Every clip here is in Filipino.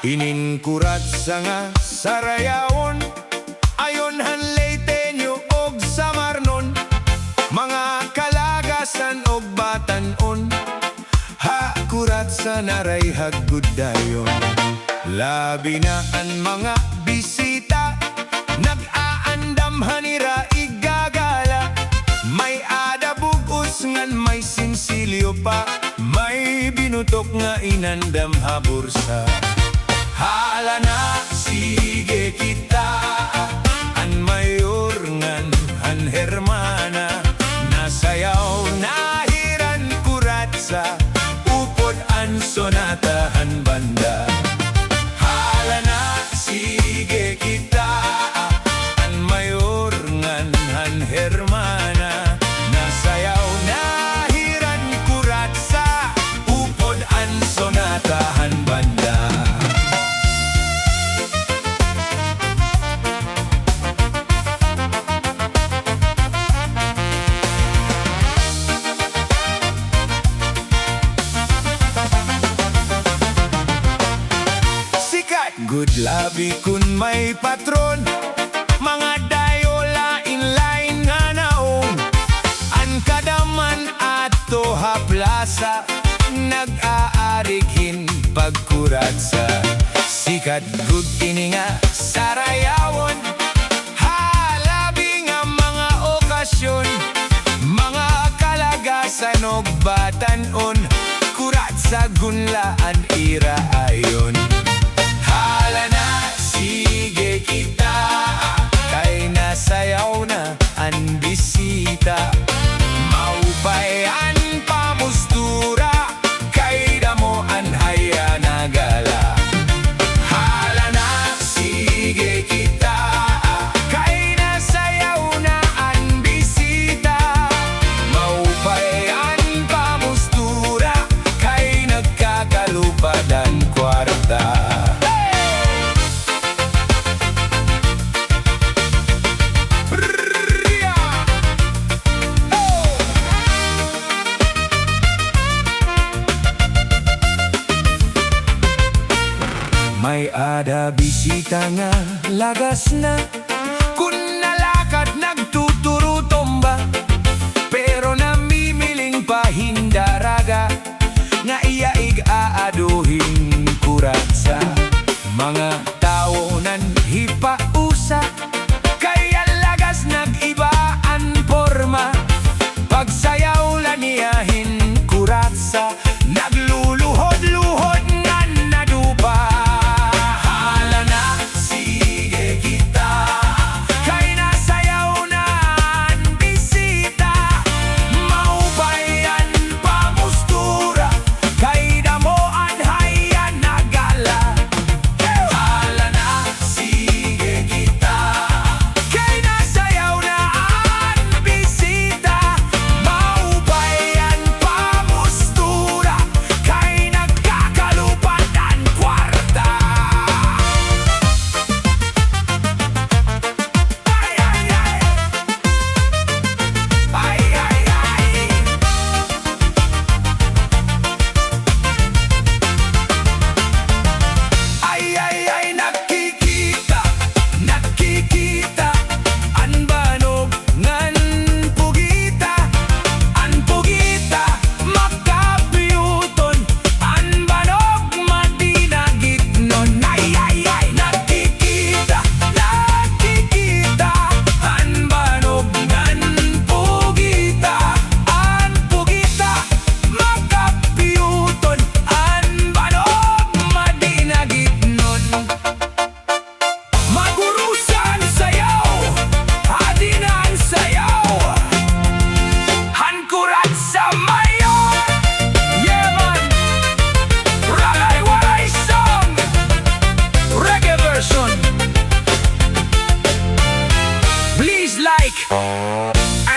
Ininkurat sa nga sarayawon, ayon hanlay tenyo og samarnon, mga kalagasan og batanon, hakurat sa naray haggudayon. Labi na ang mga bisita, nag-aandam hanira igagala, may adabugos ngan may sinsilyo pa, may binutok nga inandam habursa. Hala na, sige kita, an mayor ngan an hermana, nasayaw nahiran kurat sa upod an sonatahan banda. Hala na, sige kita, an mayor ngan an hermana, nasayaw nahiran kurat sa upod an sonatahan banda. Good labi kun may patron, mga dayo lain-lain nga naong, an kadaman ato haplasa, nag-aarighin pagkuratsa. Sikat good ini nga sarayawon, halabi nga mga okasyon, mga kalagasan og batanon, kuratsa gunlaan ira ayon. Hala na, sige kita, kay nasayaw na ang bisita, maupay ang pamustura, kay damo ang haya na gala. Hala na, sige kita, kay nasayaw na ang bisita, maupay ang pamustura, kay nagkakalupad ang kwarta. May ada bisita nga lagas na, kun nalakad nagtuturo tomba, pero namimiling pahindaraga, nga iyaig aaduhin kuratsa. Mga tao nan hipausa, kaya lagas nag-ibaan porma, pagsayaw laniyahin kuratsa, nagluluhod-luhod nga nadupa.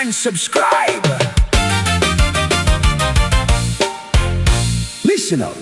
And subscribe. Listen up.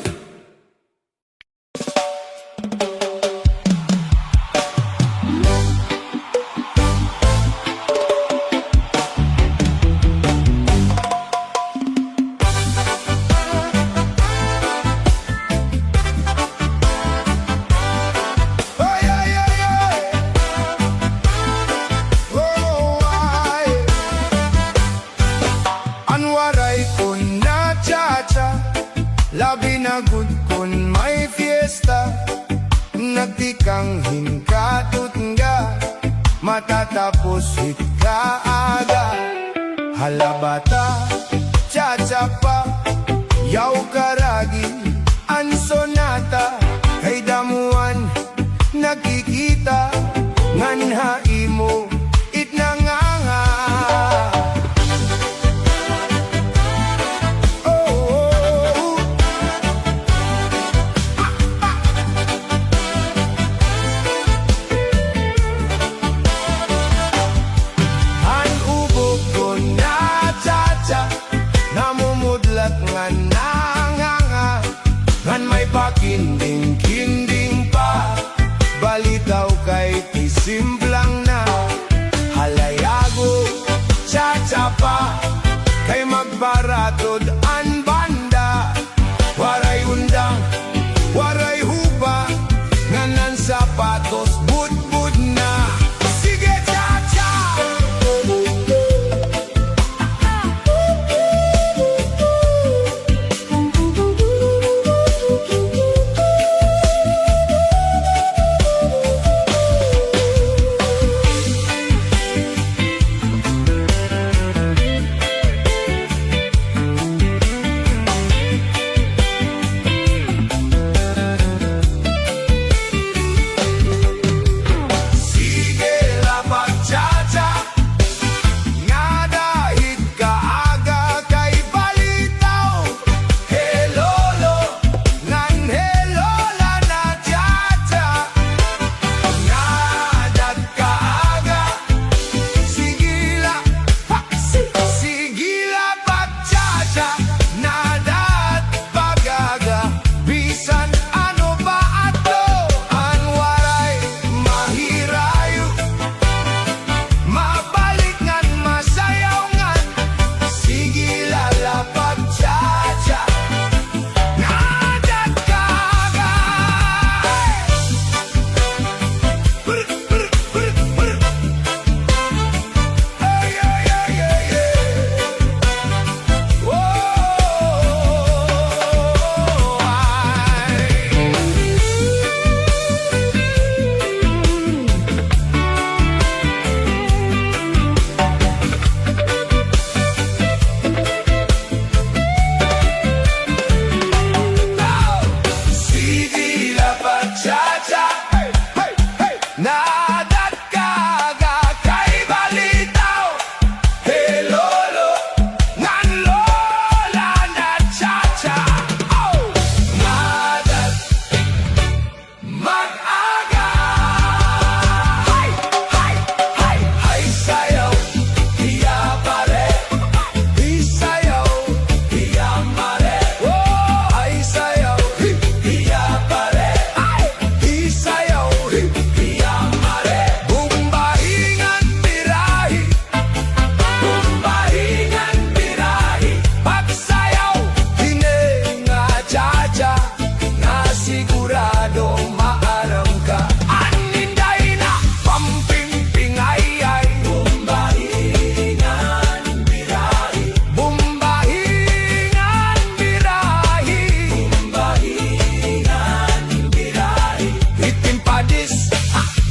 Labi na good kun may fiesta, nagtikang hinkatut nga, matatapos hit kaaga. Halabata, cha-cha-pa, yaw karagi, ang sonata, kay damuan, nakikita, nganhai mo, itnanganga. Ngan may pakinding-kinding pa, balitaw kay tisimplang na. Halayago, cha-cha-pa, kay magbaratod an banda. Waray undang, waray hupa, nganan sapatos, bud-bud na. Sige, cha-cha!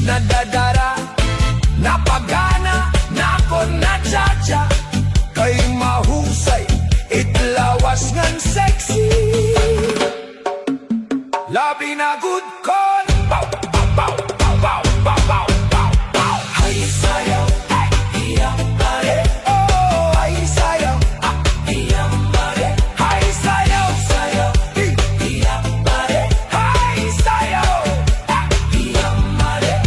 Nadadara, napagana, nakon na cha-cha, kay mahusay, itlawas ngan sexy. Labi na good con, bow, bow, bow, bow, bow, bow, bow, bow, bow. Ay sayaw, iyang pare. Oh, ay sayaw, iyang pare. Ay sayaw, sayaw, iyang pare. Ay sayaw, iyang pare.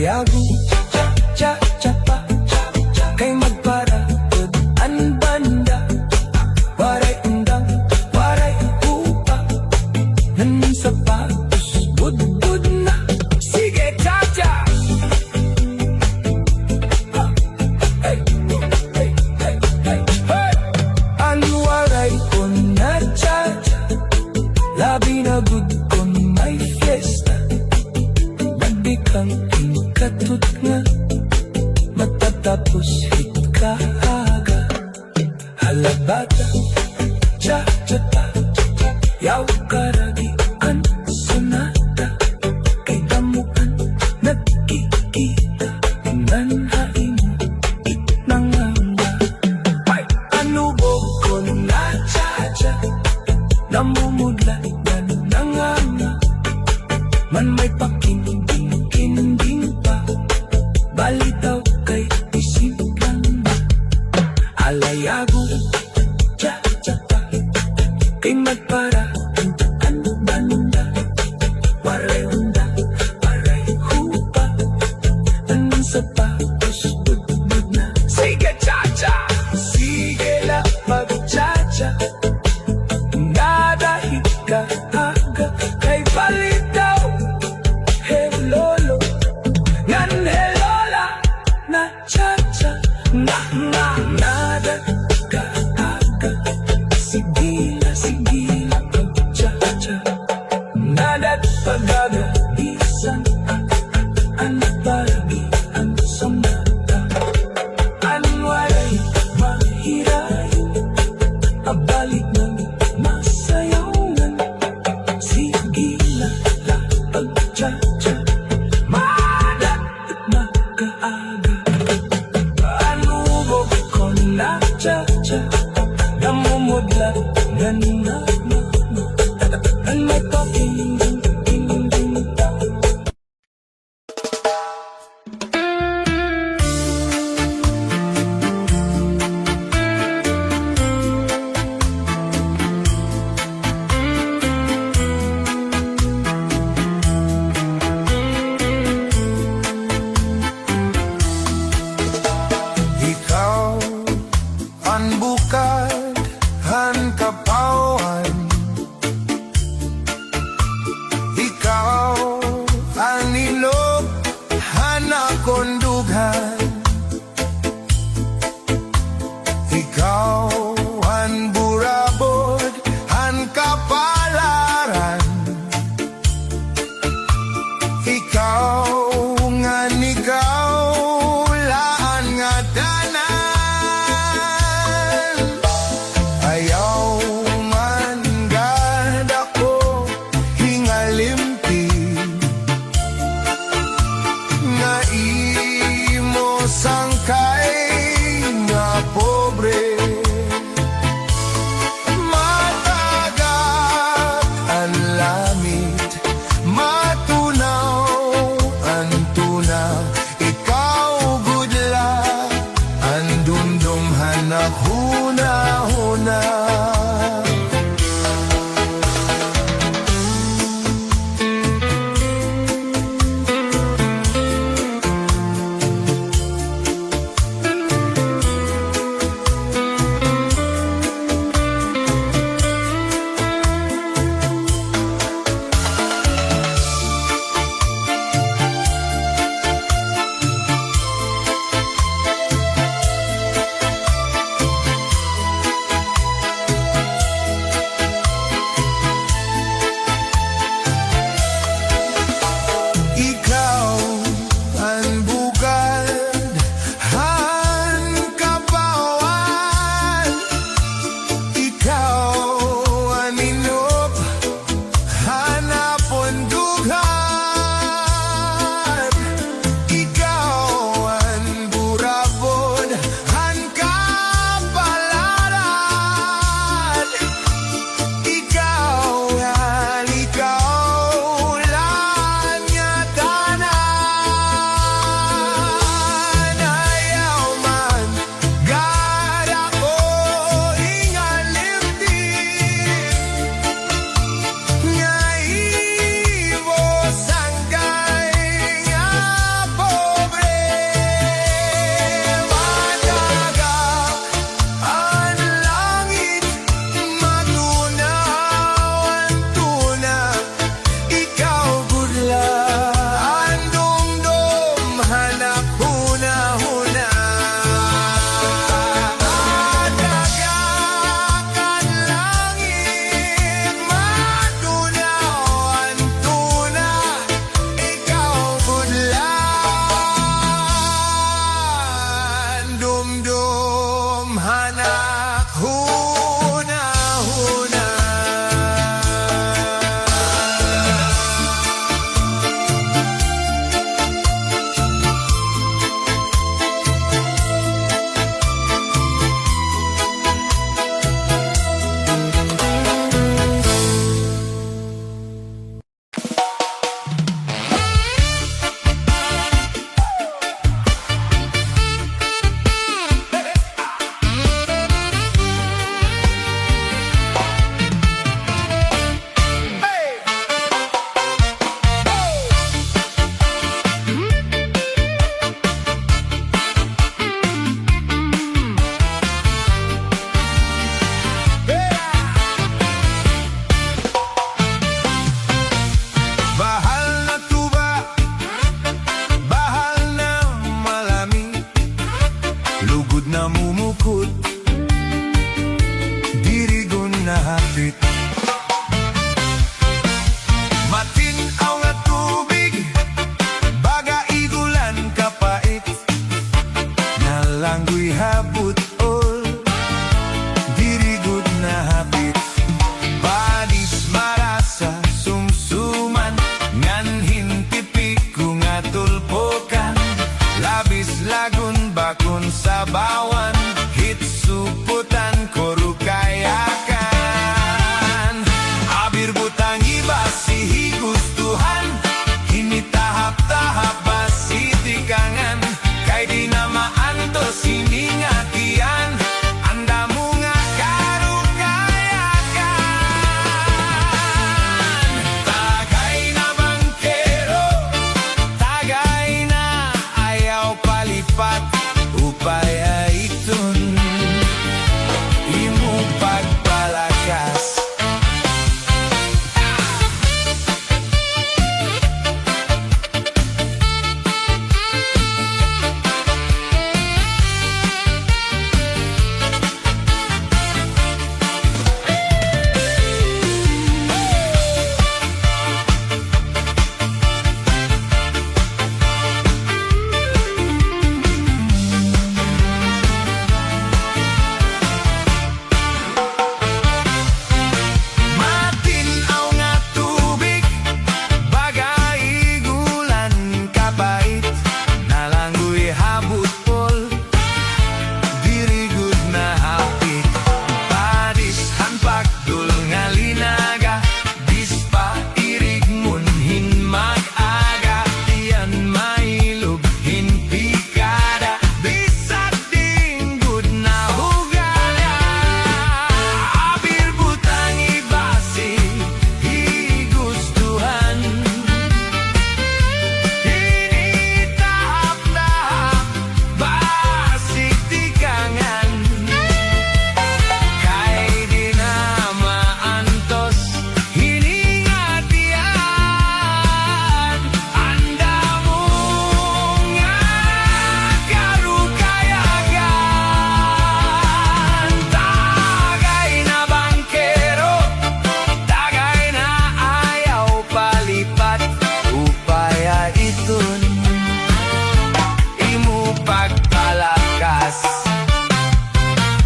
Alayago, cha-cha-cha-pa, kay magpara, an banda. Waray undang, waray upa, nan sapatos, budbud na. Sige, cha-cha! Hey, hey, hey, hey, hey! An waray ko na cha-cha, labi na good ko may fiesta. Nagdikang katut nga, matatapos hit ka aga. Halabata, cha-cha-ta, yaw karagian sonata. Kay damuan, nagkikita, nanhain mo, itnanganga. Ay, anubo ko na cha-cha, namumudlat na nanganga. Man may pakinding-kinding pa, balitaw kay isip lang ba. Alayago, cha-cha-ta, kay magpara, an banda. Waray onda, waray hupa, an sapatos, budbud na. Sige, cha-cha! Sige la mag-cha-cha, nadahit ka aga, kay balitaw. Helolo, ngan helola, na cha-cha, nada ka aga. Sigila, pag-cha-cha, nadat pag-aga, isang anak baragi, ang samata. Anwaray, mahirayo, abalik ng masayawan. Sigila, pag-cha-cha, madat magkaaga. Anubog ko na cha-cha, namumudlat ganina. Ang may pakinding pa. Ikaw ang bukad, ang kapawan. Ikaw ang ilog, ang nakondughan. Ikaw ang burabod, ang kapalaran. Ikaw ikaw, laan nga tanan. Ayaw man gad ako hingalimti, nga imo sangkay nga pobre. Matagak ang lamit, matunaw sabawan hit suputan koru kayakan abir butangi basihi gustuhan ini tahap-tahap basi tikangan kai dinama antos ini ngakian anda munga karu kayakan tagay na bangkero tagay na ayaw palipat upaya itun imo pagpalakas. Matinaw nga tubig, bagay gulan kabait, nalanggoy habut pol, dirigud na hapit, padishan pagdul nga linaga, dispa irig munhin mag-aga, tiyan mailog hinpikada, bisat dinggud na hugada, abir butang ibasi higustuhan, ini tahap-tahap basik tikangan, kay dinama antos hiningatian, anda munga karu kayagan, tagay na bangkero tagay na ayaw palipat upaya itun imo pagpalakas.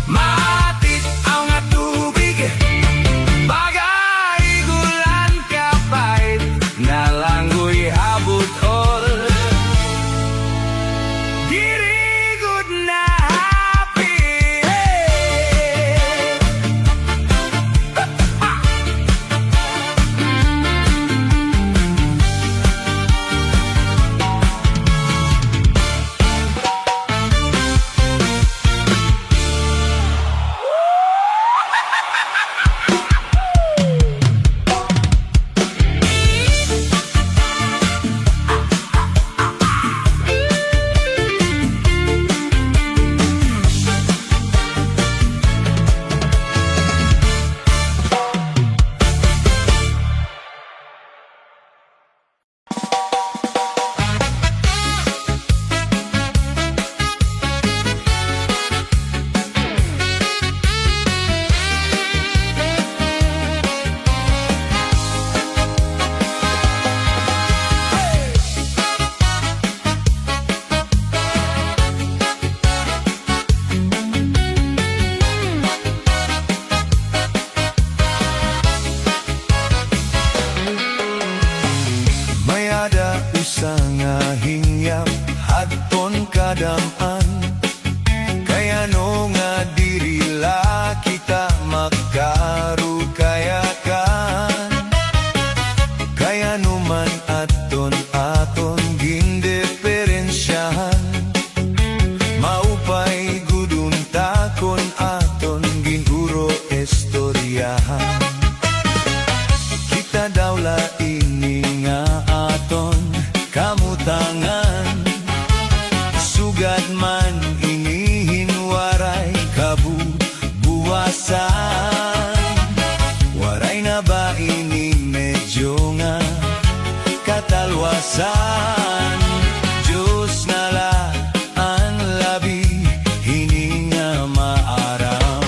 Matit ang nga tubig, bagay gulan kapait, nalanggoy habut ol, dirigud na hapit. May ada usa nga hingyap hadton kadaman, kaya no nga dirila kita makaru kayakan, kaya numan aton gindiferensyahan, maupay gudun takon aton ginuro estoryahan. Kita dawla ini nga aton kamutangan, sugad man inihin waray kabubuwasan, waray na ba ini medyo nga katalwasan, Diyos nala ang labi hininga maaram.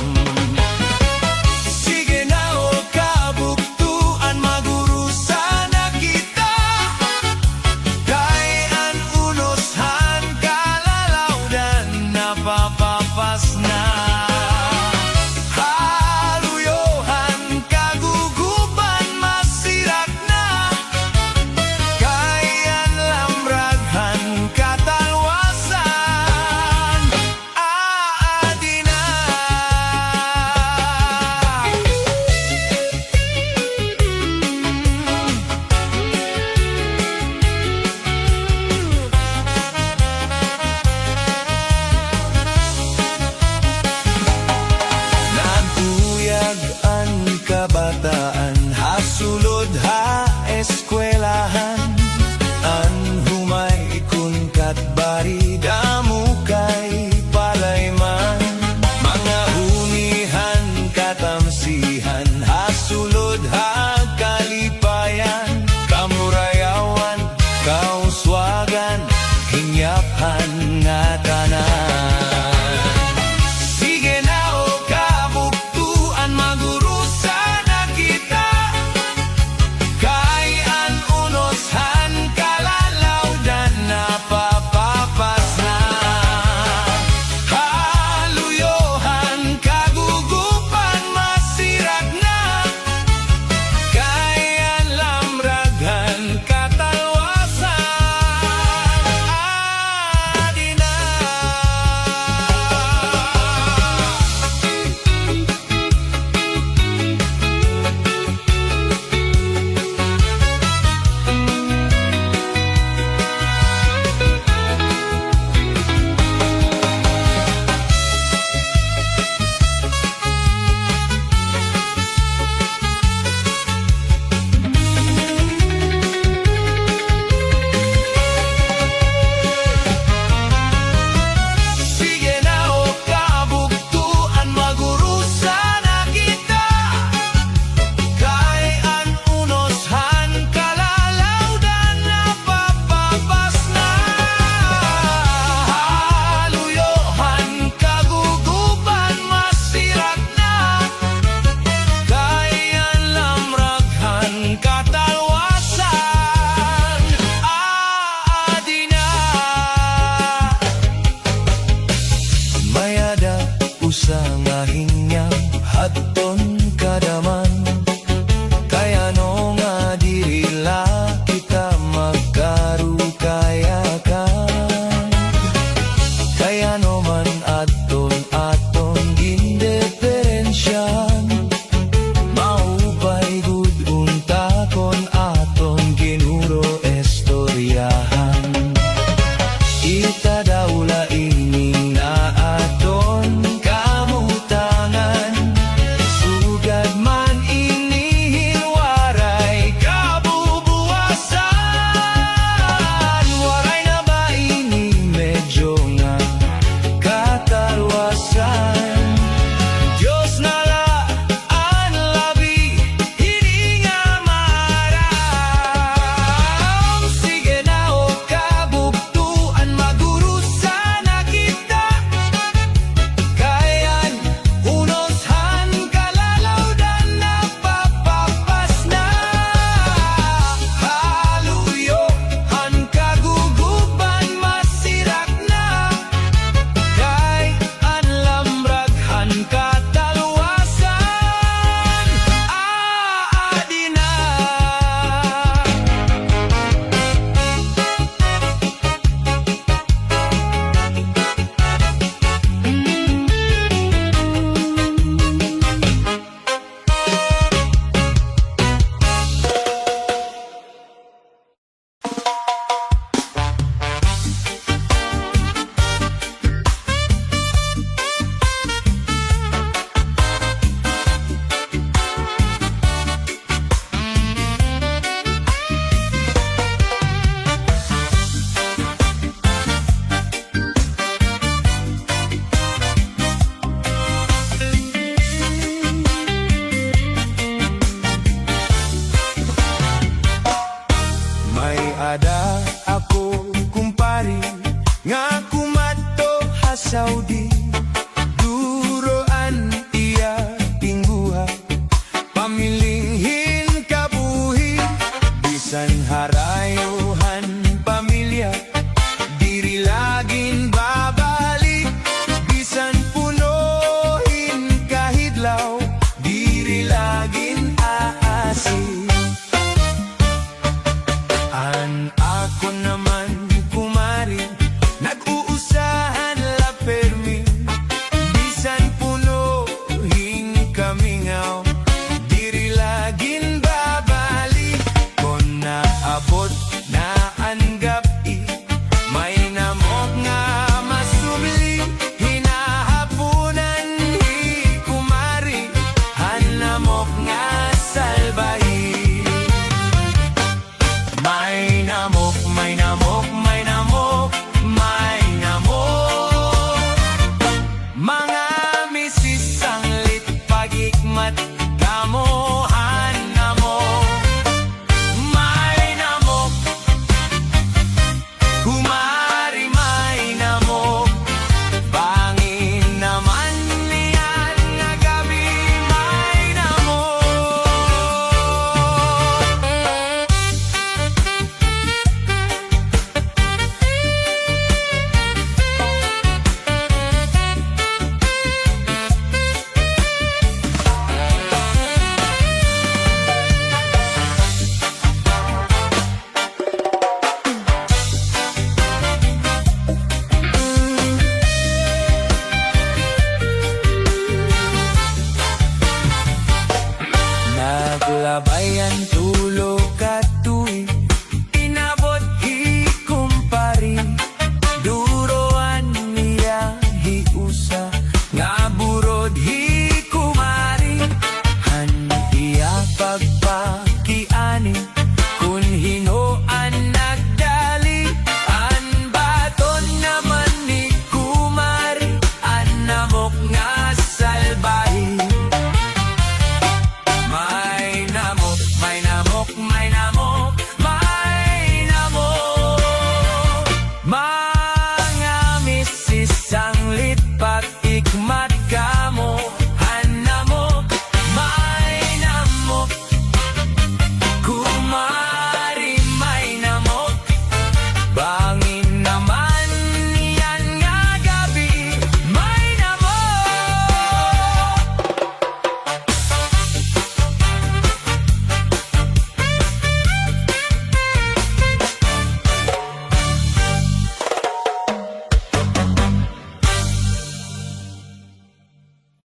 Sige na o kabuktuan maguru sana kita, kay an unoshan kalalawdan napapapas na. Haluyohan kaguguban masirak na, kay an lam Kada ako kumpari nga kumadto ha Saudi, duroan iya tingguha, pamilinghin kabuhi, bisan harayuhan pamilya, diri laging babalik, bisan punohin kahidlaw, diri laging aasik. An ako naman kumari,